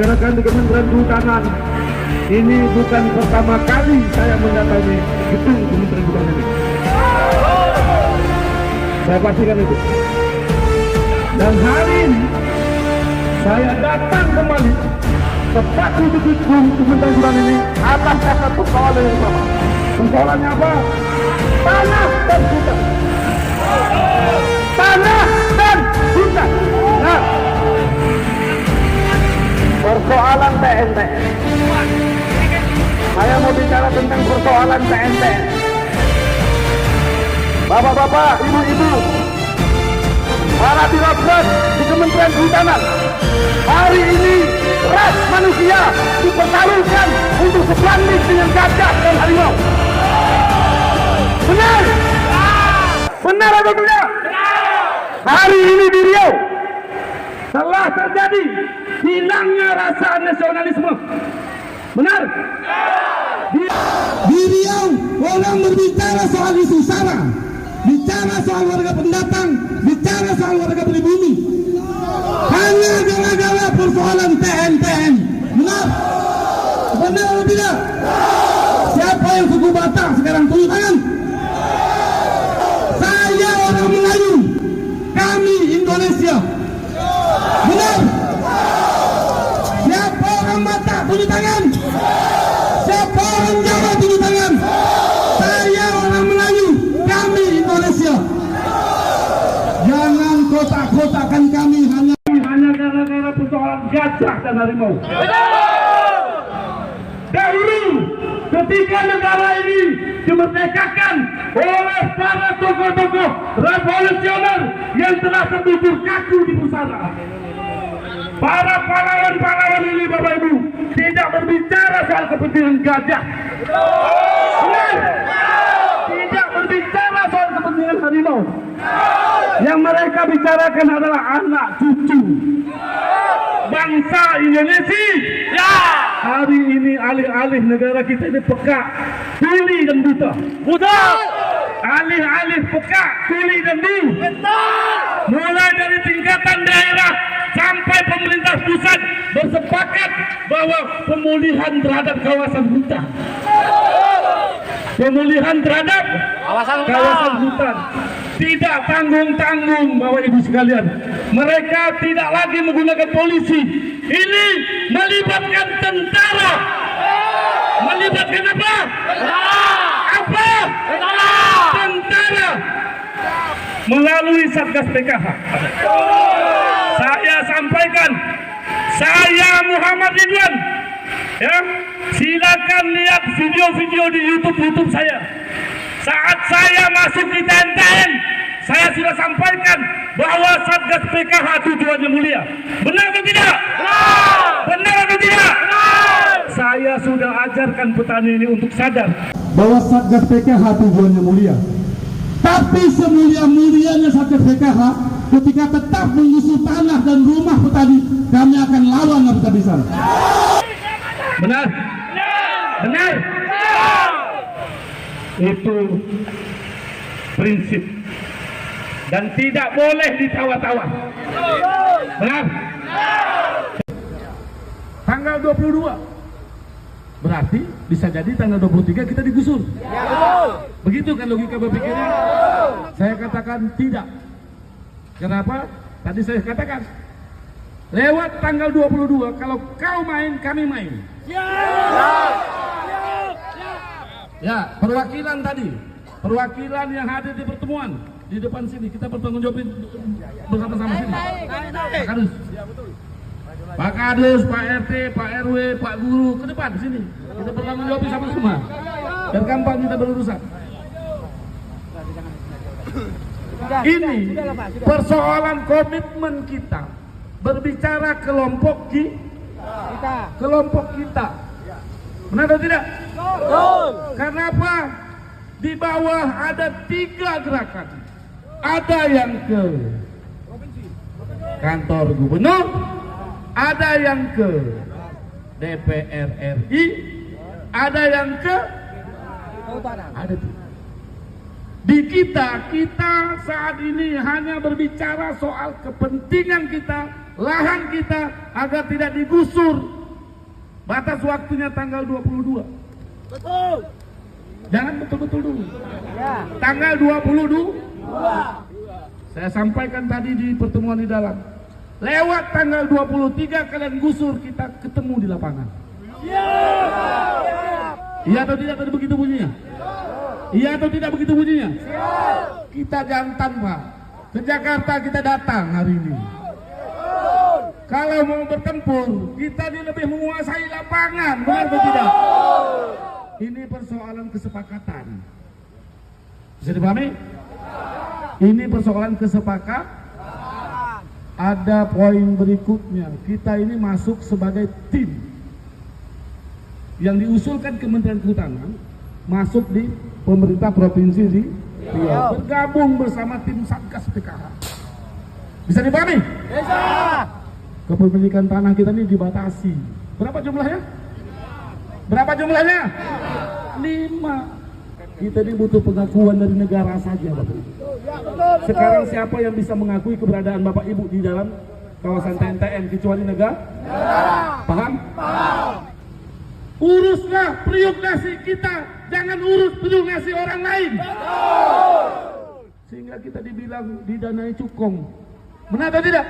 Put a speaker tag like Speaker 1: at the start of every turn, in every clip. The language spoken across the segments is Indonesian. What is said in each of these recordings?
Speaker 1: rekan-rekan di Kementerian Kehutanan, ini bukan pertama kali saya mendatangi gedung Kementerian Kehutanan ini. Saya pastikan itu. Dan hari ini saya datang kembali tepat di gedung Kementerian Kehutanan ini atas dasar persoalan yang sama. Persoalannya apa? Tanah dan hutan. Tanah dan hutan. Nah, persoalan TNTN. Saya mau bicara tentang persoalan TNTN. Bapak-bapak, ibu-ibu, para birokrat di Kementerian Kehutanan, hari ini ras manusia dipertaruhkan untuk sebanding dengan gajah dan harimau. Benar? Benar atau tidak? Hari ini di Riau telah terjadi hilangnya rasa nasionalisme. Benar?
Speaker 2: Di Riau orang berbicara soal isu SARA, bicara soal warga pendatang, bicara soal warga pribumi, hanya gara-gara persoalan TNTN. Benar? Benar atau tidak? Siapa yang suku Batak sekarang tunjuk tangan? Saya orang Melayu, kami Indonesia. Benar? Siapa orang Batak tunjuk tangan? Siapa orang Jawa tunjuk tangan? Saya orang Melayu, kami Indonesia. Jangan kotak-kotakan kami hanya
Speaker 1: gara-gara persoalan gajah dan harimau. Dahulu ketika negara ini dimerdekakan oleh para tokoh-tokoh revolusioner yang telah terbujur kaku di pusara, para pahlawan-pahlawan ini, Bapak Ibu, tidak berbicara soal kepentingan gajah. Benar? Tidak berbicara soal kepentingan harimau. Yang mereka bicarakan adalah anak cucu bangsa Indonesia. Ya. Hari ini alih-alih negara kita ini peka, tuli dan buta. Buta. Alih-alih peka, tuli dan buta. Mulai dari tingkatan daerah sampai pemerintah pusat bersepakat bahwa pemulihan terhadap kawasan hutan, pemulihan terhadap kawasan hutan tidak tanggung-tanggung, Bapak Ibu sekalian. Mereka tidak lagi menggunakan polisi. Ini melibatkan tentara. Melibatkan apa? Apa? Tentara. Melalui Satgas PKH. Saya sampaikan, saya Muhammad Ridwan. Ya, silakan lihat video-video di YouTube saya. Saat saya masuk di TNTN, saya sudah sampaikan bahwa Satgas PKH tujuannya mulia. Benar atau tidak? Benar atau tidak? Saya sudah ajarkan petani ini untuk sadar
Speaker 2: bahwa Satgas PKH tujuannya mulia. Tapi semulia-mulianya Satgas PKH, ketika tetap mengusir tanah dan rumah petani, kami akan lawan habis-habisan.
Speaker 1: Benar? Benar? Itu prinsip dan tidak boleh ditawa-tawa. Benar? Tanggal 22 berarti bisa jadi tanggal 23 kita digusur. Begitu kan logika berpikirnya? Saya katakan tidak. Kenapa? Tadi saya katakan lewat tanggal 22 kalau kau main, kami main. Ya, perwakilan tadi, perwakilan yang hadir di pertemuan di depan sini, kita bertanggungjawabin bersama-sama sini. Pak Kadus, Pak Kadus, Pak RT, Pak RW, Pak Guru, ke depan sini. Kita bertanggungjawabin sama-sama. Dan gampang kita berurusan. Ini persoalan komitmen kita berbicara kelompok kita. Kelompok kita. Benar atau tidak? Betul. Karena apa? Di bawah ada 3 gerakan. Ada yang ke kantor gubernur, ada yang ke DPR RI, ada yang ke ada tuh. Di kita saat ini hanya berbicara soal kepentingan kita lahan kita agar tidak digusur. Batas waktunya tanggal 22.
Speaker 3: Betul.
Speaker 1: Jangan betul-betul dulu.
Speaker 3: Ya.
Speaker 1: Tanggal 22. Saya sampaikan tadi di pertemuan di dalam. Lewat tanggal 23 kalian gusur, kita ketemu di lapangan. Iya atau tidak tadi begitu bunyinya? Iya atau tidak begitu bunyinya? Kita jantan Pak. Ke Jakarta kita datang hari ini. Kalau mau bertempur, kita ini lebih menguasai lapangan, benar atau tidak? Ini persoalan kesepakatan. Bisa dipahami? Ini persoalan kesepakatan. Ada poin berikutnya. Kita ini masuk sebagai tim yang diusulkan Kementerian Kehutanan, masuk di pemerintah provinsi di Riau, bergabung bersama tim Satgas PKH. Bisa dipahami?
Speaker 3: Bisa.
Speaker 1: Kepemilikan tanah kita ini dibatasi. Berapa jumlahnya? Berapa jumlahnya? 5. Kita ini butuh pengakuan dari negara saja, Bapak. Sekarang siapa yang bisa mengakui keberadaan Bapak Ibu di dalam kawasan TNTN kecuali negara? Paham? Uruslah periuk nasi kita, jangan urus periuk nasi orang lain. Sehingga kita dibilang didanai cukong. Benar atau tidak?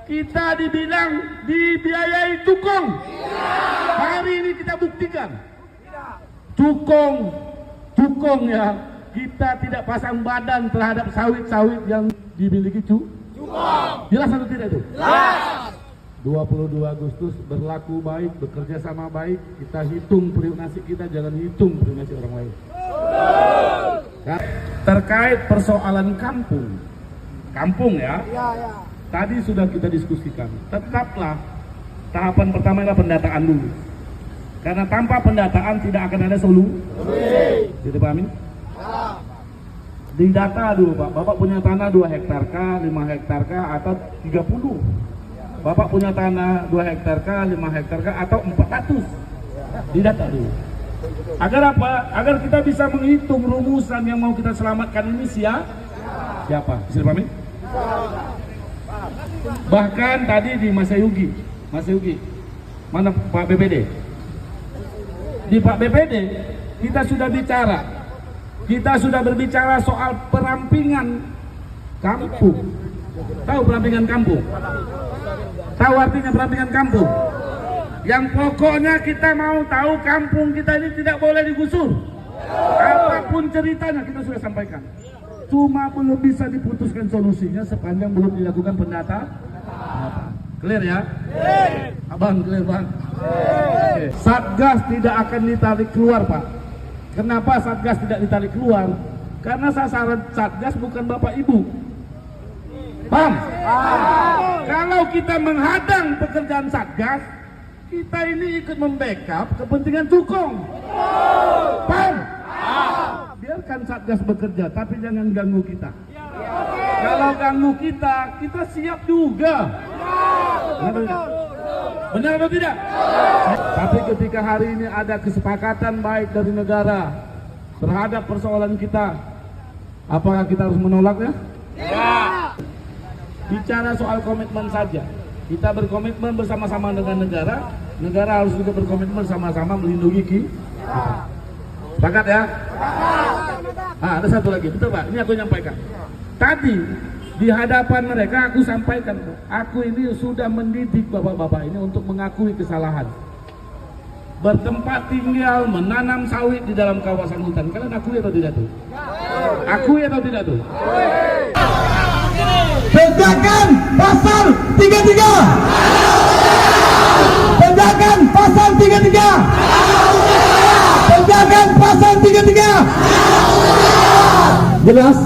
Speaker 1: Kita dibilang dibiayai cukong. Hari ini kita buktikan. Cukong ya, kita tidak pasang badan terhadap sawit-sawit yang dimiliki cukong. Jelas atau tidak itu?
Speaker 3: Jelas.
Speaker 1: 22 Agustus berlaku baik, bekerja sama baik, kita hitung periuk nasi kita, jangan hitung periuk nasi orang lain. Terkait persoalan kampung ya, tadi sudah kita diskusikan. Tetaplah tahapan pertama adalah pendataan dulu. Karena tanpa pendataan tidak akan ada solusi. Jadi pahami? Didata dulu Pak, Bapak punya tanah 2 hektar kah, 5 hektar kah, atau 30? Bapak punya tanah 2 hektar kah, 5 hektar kah, atau 400? Didata dulu. Agar apa? Agar kita bisa menghitung rumusan yang mau kita selamatkan ini siapa? Bisa dipahami? Bahkan tadi di Mas Yugi, mana Pak BPD? Di Pak BPD kita sudah berbicara soal perampingan kampung. Tahu perampingan kampung? Tahu artinya perampingan kampung? Yang pokoknya kita mau tahu kampung kita ini tidak boleh digusur. Apapun ceritanya kita sudah sampaikan. Cuma belum bisa diputuskan solusinya sepanjang belum dilakukan pendataan. Clear ya? Abang clear Bang? Satgas tidak akan ditarik keluar Pak. Kenapa Satgas tidak ditarik keluar? Karena sasaran Satgas bukan Bapak Ibu. Paham? Kalau kita menghadang pekerjaan Satgas, kita ini ikut membackup kepentingan cukong. Paham? Biarkan Satgas bekerja, tapi jangan ganggu kita. Kalau ganggu kita siap juga. Benar atau tidak? Tapi ketika hari ini ada kesepakatan baik dari negara terhadap persoalan kita, apakah kita harus menolaknya? Ya. Bicara soal komitmen saja. Kita berkomitmen bersama-sama dengan negara harus juga berkomitmen sama-sama melindungi kita. Sepakat ya? Ada satu lagi, betul Pak? Ini aku nyampaikan. Tadi di hadapan mereka aku sampaikan, aku ini sudah mendidik bapak-bapak ini untuk mengakui kesalahan. Bertempat tinggal, menanam sawit di dalam kawasan hutan. Kalian akui atau tidak tuh? Akui atau tidak tuh?
Speaker 2: Tegakkan pasal 33. Tegakkan pasal 33. Tegakkan pasal 33. Jelas?